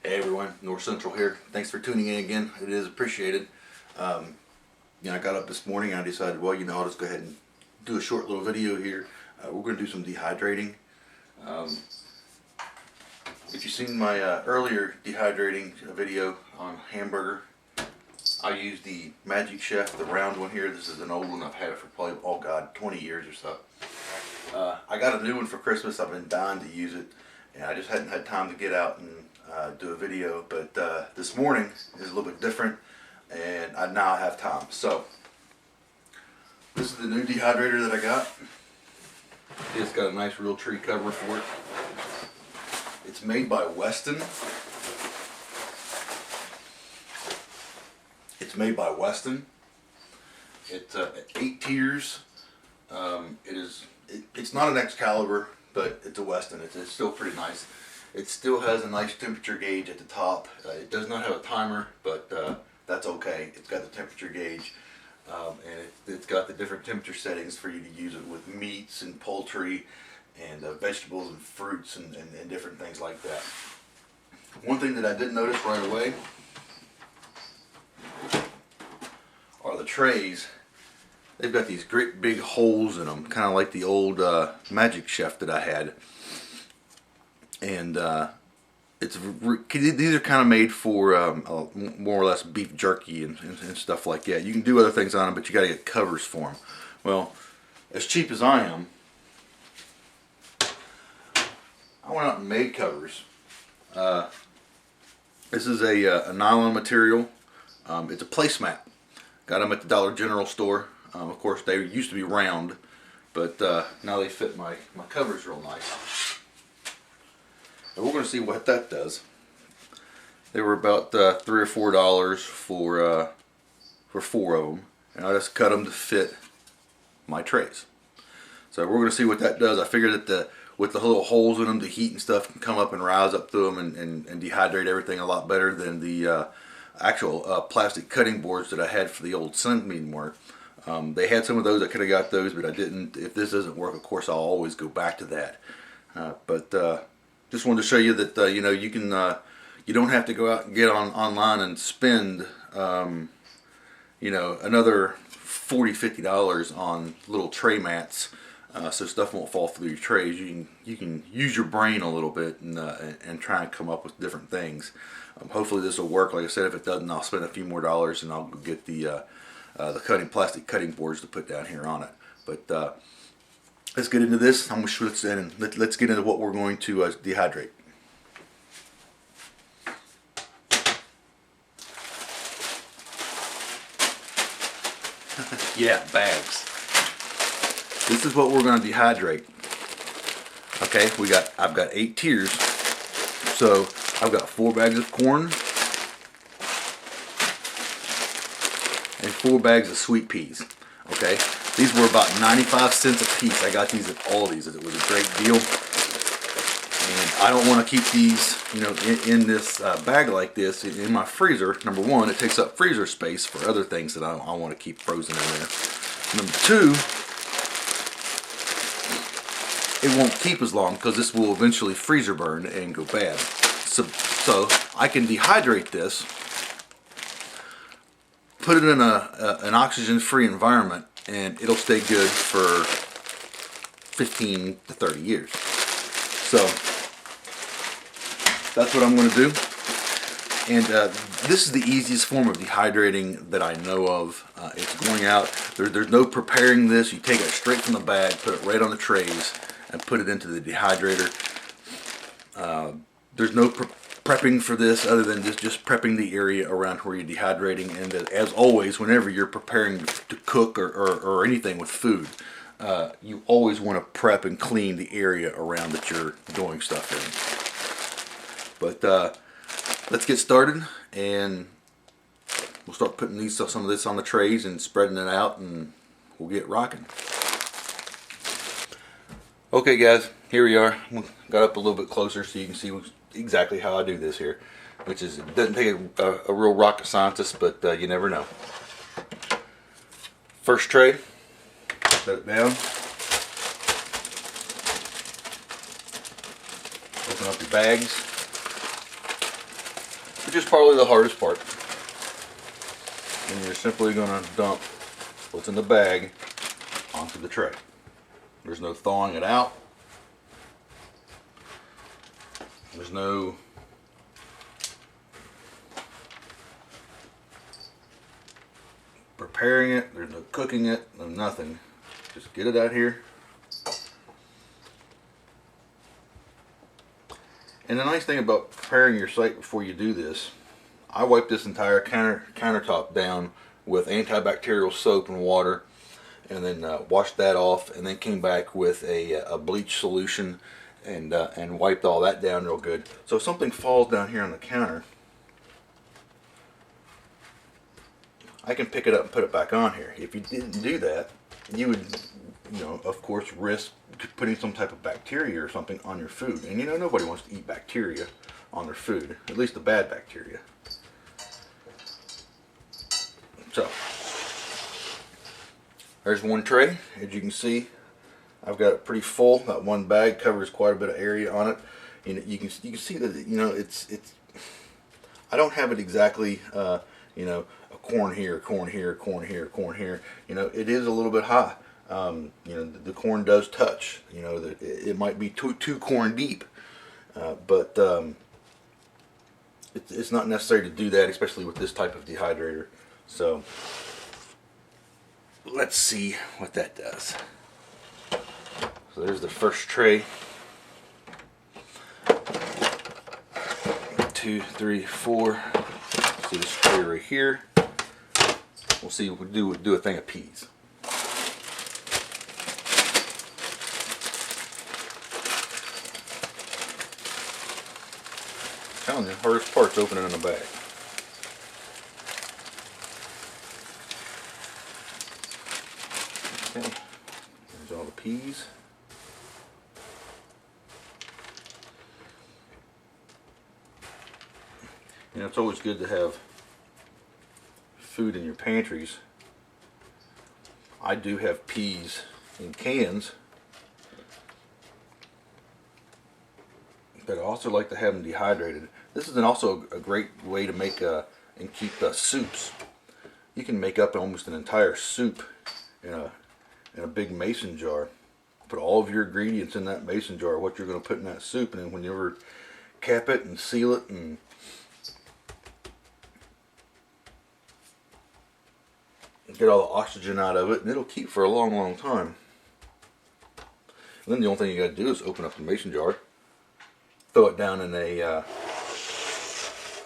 Hey everyone, North Central here. Thanks for tuning in again. It is appreciated. I got up this morning and I decided, well, I'll just go ahead and do a short little video here. We're going to do some dehydrating. If you've seen my earlier dehydrating video on hamburger, I used the Magic Chef, the round one here. This is an old one. I've had it for probably, 20 years or so. I got a new one for Christmas. I've been dying to use it, and I just hadn't had time to get out and do a video. But this morning is a little bit different, and I now have time. So this is the new dehydrator that I got. It's got a nice real tree cover for it. It's made by Weston. It's made by Weston. It's 8 tiers. It's not an Excalibur, but it's a Weston. It's still pretty nice. It still has a nice temperature gauge at the top. It does not have a timer, but that's okay. It's got the temperature gauge, and it's got the different temperature settings for you to use it with meats and poultry and vegetables and fruits and different things like that. One thing that I did notice right away are the trays. They've got these great big holes in them, kind of like the old Magic Chef that I had. And these are kind of made for more or less beef jerky and stuff like that. You can do other things on them, but you got to get covers for them. Well, as cheap as I am, I went out and made covers. This is a nylon material. It's a placemat. Got them at the Dollar General store. Of course, they used to be round, but now they fit my covers real nice. And we're going to see what that does. They were about $3 or $4 for 4 of them, and I just cut them to fit my trays. So we're going to see what that does. I figured that with the little holes in them, the heat and stuff can come up and rise up through them and dehydrate everything a lot better than the actual plastic cutting boards that I had for the old Sunbeam work. They had some of those. I could have got those, but I didn't. If this doesn't work, of course, I'll always go back to that. Just wanted to show you that you can you don't have to go out and get online and spend another $40–50 on little tray mats so stuff won't fall through your trays. You can use your brain a little bit and try and come up with different things. Hopefully this will work. Like I said, if it doesn't, I'll spend a few more dollars and I'll go get the plastic cutting boards to put down here on it. But let's get into this. Let's get into what we're going to dehydrate. Yeah, bags. This is what we're going to dehydrate. Okay, I've got 8 tiers. So I've got 4 bags of corn and 4 bags of sweet peas. Okay, these were about 95 cents a piece. I got these at Aldi's. It was a great deal, and I don't want to keep these, in this bag like this in my freezer. Number one, it takes up freezer space for other things that I want to keep frozen in there. Number two, it won't keep as long because this will eventually freezer burn and go bad. So I can dehydrate this, put it in an oxygen-free environment, and it'll stay good for 15 to 30 years. So that's what I'm going to do. And this is the easiest form of dehydrating that I know of. It's going out. There's no preparing this. You take it straight from the bag, put it right on the trays, and put it into the dehydrator. There's no prepping for this other than just prepping the area around where you're dehydrating. And as always, whenever you're preparing to cook or anything with food, you always want to prep and clean the area around that you're doing stuff in. But let's get started, and we'll start putting some of this on the trays and spreading it out, and we'll get rocking. Okay guys, here we are. Got up a little bit closer so you can see exactly how I do this here, which is, it doesn't take a real rocket scientist, but you never know. First tray, set it down, open up your bags, which is probably the hardest part. And you're simply going to dump what's in the bag onto the tray. There's no thawing it out. There's no preparing it. There's no cooking it. No nothing. Just get it out here. And the nice thing about preparing your site before you do this, I wiped this entire countertop down with antibacterial soap and water, and then washed that off, and then came back with a bleach solution and wiped all that down real good. So if something falls down here on the counter, I can pick it up and put it back on here. If you didn't do that, you would, of course, risk putting some type of bacteria or something on your food. And nobody wants to eat bacteria on their food, at least the bad bacteria. So, there's one tray. As you can see, I've got it pretty full. That one bag covers quite a bit of area on it. You can see that it's. I don't have it exactly. A corn here, corn here, corn here, corn here. It is a little bit high. The corn does touch. It might be two corn deep, but it's not necessary to do that, especially with this type of dehydrator. So let's see what that does. So there's the first tray. 2, 3, 4. See this tray right here. We'll see. We'll do a thing of peas. I'm telling you, the hardest part's opening in the bag. Okay, there's all the peas. It's always good to have food in your pantries. I do have peas in cans, but I also like to have them dehydrated. This is also a great way to make and keep soups. You can make up almost an entire soup in a big mason jar. Put all of your ingredients in that mason jar, what you're going to put in that soup, and then when you ever cap it and seal it and get all the oxygen out of it, and it'll keep for a long, long time. And then the only thing you got to do is open up the mason jar, throw it down in a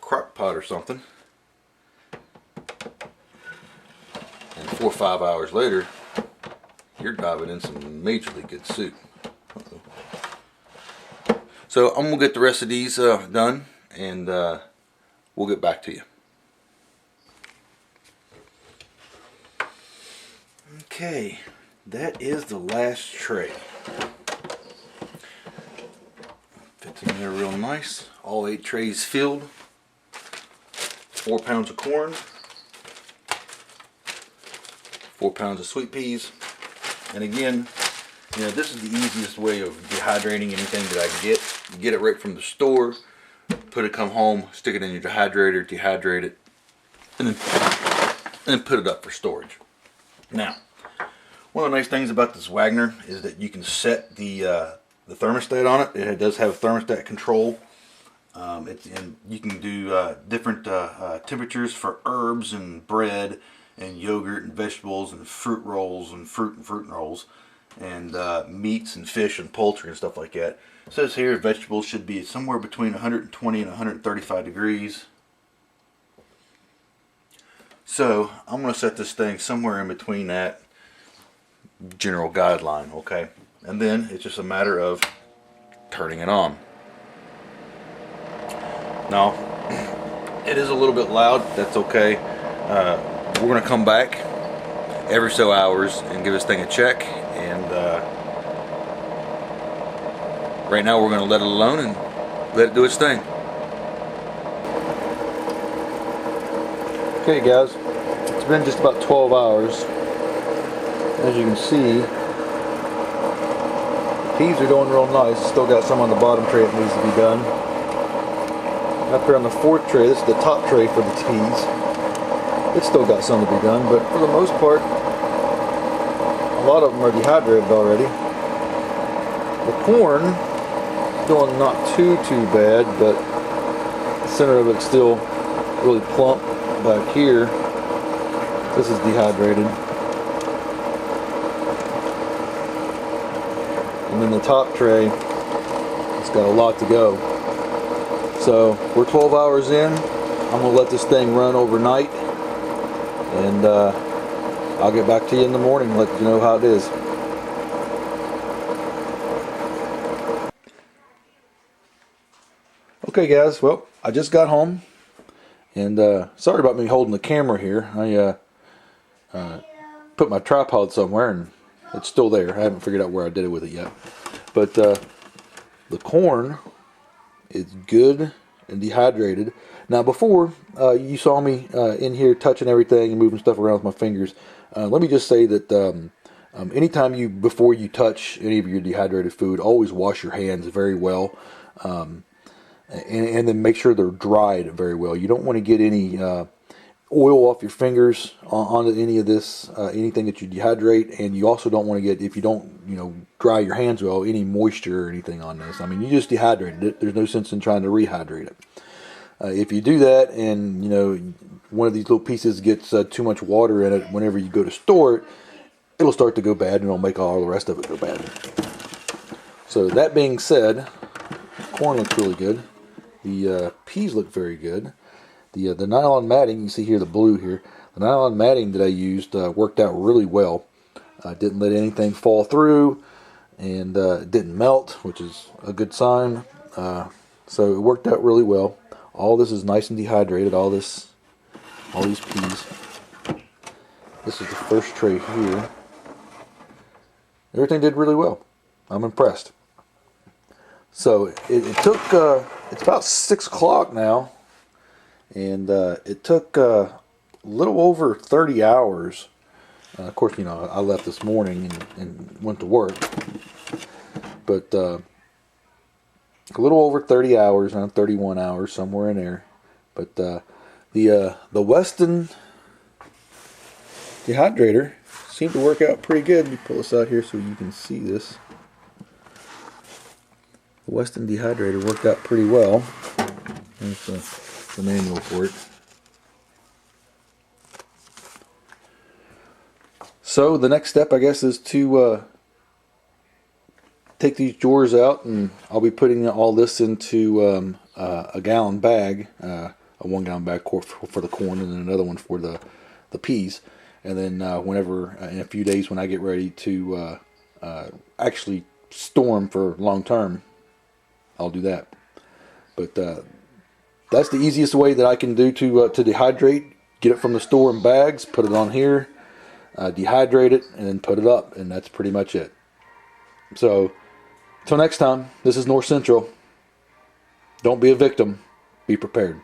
crock pot or something, and 4 or 5 hours later, you're diving in some majorly good soup. So I'm gonna get the rest of these done, and we'll get back to you. Okay, that is the last tray. Fits in there real nice. All 8 trays filled. 4 pounds of corn. 4 pounds of sweet peas. And again, this is the easiest way of dehydrating anything that I can get. You get it right from the store, come home, stick it in your dehydrator, dehydrate it, and then put it up for storage. Now, one of the nice things about this Wagner is that you can set the thermostat on it. It does have thermostat control. And you can do different temperatures for herbs and bread and yogurt and vegetables and fruit rolls and fruit rolls and meats and fish and poultry and stuff like that. It says here vegetables should be somewhere between 120 and 135 degrees. So I'm going to set this thing somewhere in between that general guideline, okay? And then it's just a matter of turning it on. Now, it is a little bit loud. That's okay. We're going to come back every so hours and give this thing a check. And right now we're going to let it alone and let it do its thing. Okay guys, it's been just about 12 hours. As you can see, the peas are doing real nice. Still got some on the bottom tray that needs to be done. Up here on the fourth tray, this is the top tray for the peas. It's still got some to be done, but for the most part, a lot of them are dehydrated already. The corn, doing not too bad, but the center of it's still really plump back here. This is dehydrated. And then the top tray, it's got a lot to go. So we're 12 hours in. I'm going to let this thing run overnight, and I'll get back to you in the morning and let you know how it is. Okay guys, well, I just got home, and sorry about me holding the camera here. I put my tripod somewhere and it's still there. I haven't figured out where I did it with it yet. But the corn is good and dehydrated. Now before, you saw me in here touching everything and moving stuff around with my fingers. Let me just say that anytime before you touch any of your dehydrated food, always wash your hands very well. And then make sure they're dried very well. You don't want to get any oil off your fingers onto any of this, anything that you dehydrate, and you also don't want to get, if you don't, dry your hands well, any moisture or anything on this. I mean, you just dehydrated it. There's no sense in trying to rehydrate it. If you do that, and one of these little pieces gets too much water in it, whenever you go to store it, it'll start to go bad, and it'll make all the rest of it go bad. So that being said, corn looks really good. The peas look very good. The nylon matting, you can see here the blue here, the nylon matting that I used worked out really well. Didn't let anything fall through, and it didn't melt, which is a good sign. So it worked out really well. All this is nice and dehydrated, all these peas. This is the first tray here. Everything did really well. I'm impressed. So it took, it's about 6 o'clock now, and it took a little over 30 hours. Of course, I left this morning and went to work, but a little over 30 hours, around 31 hours, somewhere in there. But the Weston Dehydrator seemed to work out pretty good. Let me pull this out here so you can see this. The Weston Dehydrator worked out pretty well. There's the manual for it. So the next step, I guess, is to take these drawers out, and I'll be putting all this into a gallon bag, a 1 gallon bag for the corn, and then another one for the peas. And then whenever, in a few days, when I get ready to actually store them for long term, I'll do that. But that's the easiest way that I can do to dehydrate. Get it from the store in bags, put it on here, dehydrate it, and then put it up, and that's pretty much it. So, until next time, this is North Central. Don't be a victim. Be prepared.